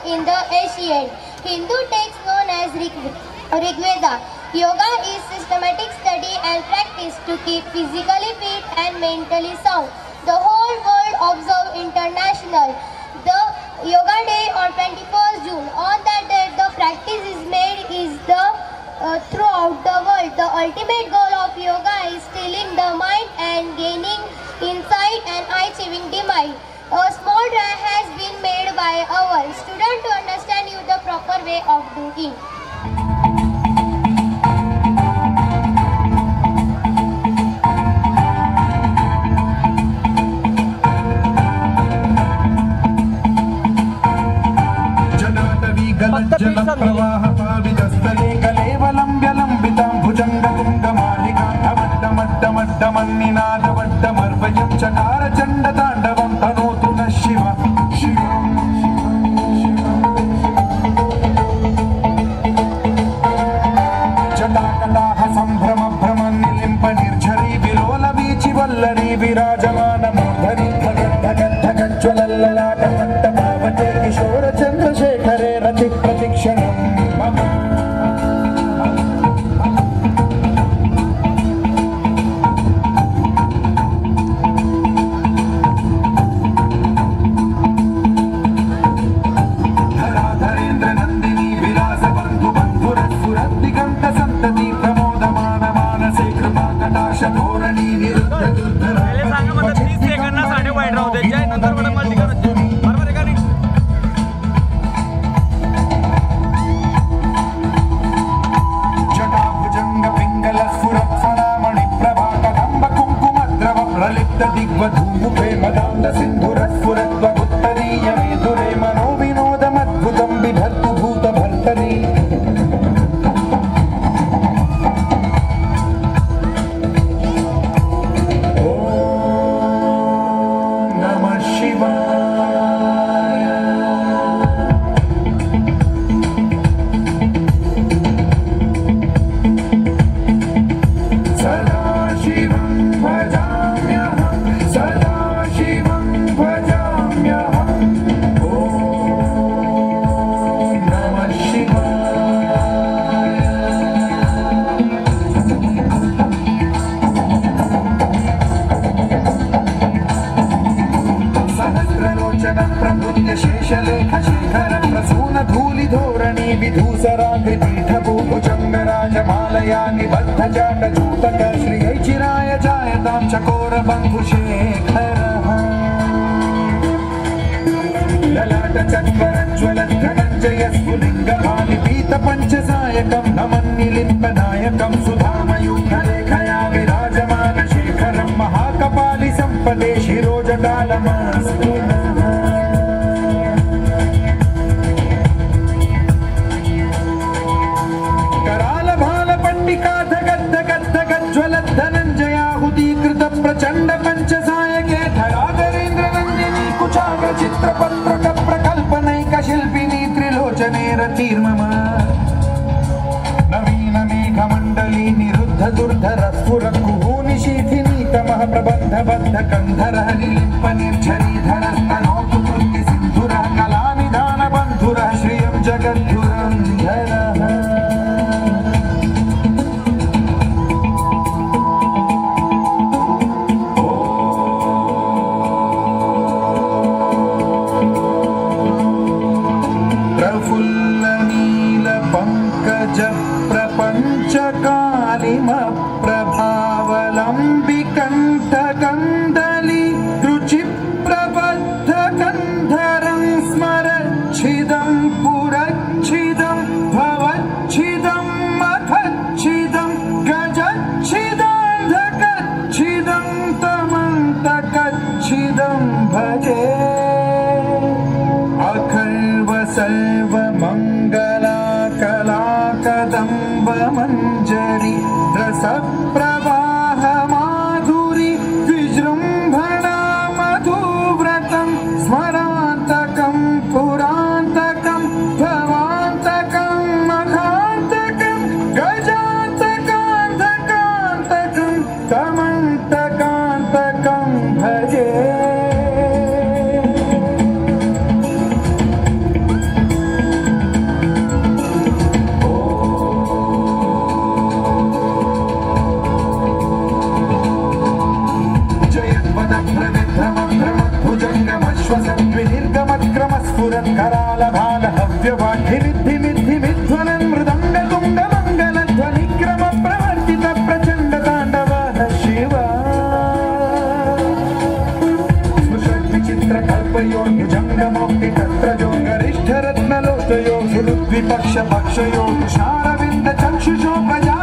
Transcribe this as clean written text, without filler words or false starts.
in the ancient Hindu text known as Rigveda. Yoga is systematic study and practice to keep physically fit and mentally sound. The whole world observe international the Yoga Day on 21st June. On that day, the practice is made throughout the world. The ultimate goal of yoga is stilling the mind and gaining insight and achieving the mind. A small try has been made by our student to understand you the proper way of doing. చకార చండ తాండవం తనోతు న శివ శివం జటాకటాహ సంభ్రమ భ్రమ నిలింప నిర్ఝరీ విలోల వీచి వల్లరీ విరాజమాన మూర్ధని జ్వలల్లలాట మంట పావతే కిశోర చంద్రశేఖరే రతి ప్రతిక్షణం దిగ్వధూముఖే మదాంద సింధురస్ఫురత్వగుత్తరీయమేధురే మనో వినోదమద్భుతం బిభర్తు భూత భర్తరీ ఓం నమః శివాయ సదాశివం భజామ్యహం సదాశివం భజామ్యహం ఓం నమః శివాయ సహస్రలోచన ప్రకృత్య శేషలేఖ శేఖర ప్రసూన ధూళి ధోరణి విధూసరాగ్రిపీఠభూ భుజంగరాజమాలయా నిబద్ధ జాట జూతక శ్రీయైచిరాయ జాయతాం చకోర బంధుశేఖరః లలాట చత్వరజ్వల ధనంజయ స్ఫులింగమాలి పీత పంచసాయకం నమన్నిలింపనాయకం సుధామయూఖలేఖయా విరాజమాన శేఖరం మహాకపాలి సంపదే శిరోజటాలమాస్తు कराल भाल पंडिका धगद् धगद् धगज्ज्वलद् धनञ्जयाहुतीकृत प्रचण्ड पञ्चसायके धराधरेन्द्र नन्दिनी कुचाग्र चित्रपत्रक प्रकल्पनैक शिल्पिनी त्रिलोचने रतिर्मम नवीन मेघमण्डली निरुद्ध दुर्धर स्फुर कुहूनिशीथिनी तमः प्रबन्ध बद्ध कन्धरः निलिम्प निर्झरीधरस्तनोतु कृत्य सिन्धुरः कलानिधान बन्धुरः श्रियं जगद्धुरन्धरः प्रफुल्ल नील पंकज प्रपंच कालिम प्रभावलंबि कंठ कंदली रुचि रूपयोः भुजङ्गमौक्तिकत्रजो गरिष्ठरत्नलोचयो सुहृद्विपक्ष पक्षयो तुषारविन्द चक्षुषो प्रजा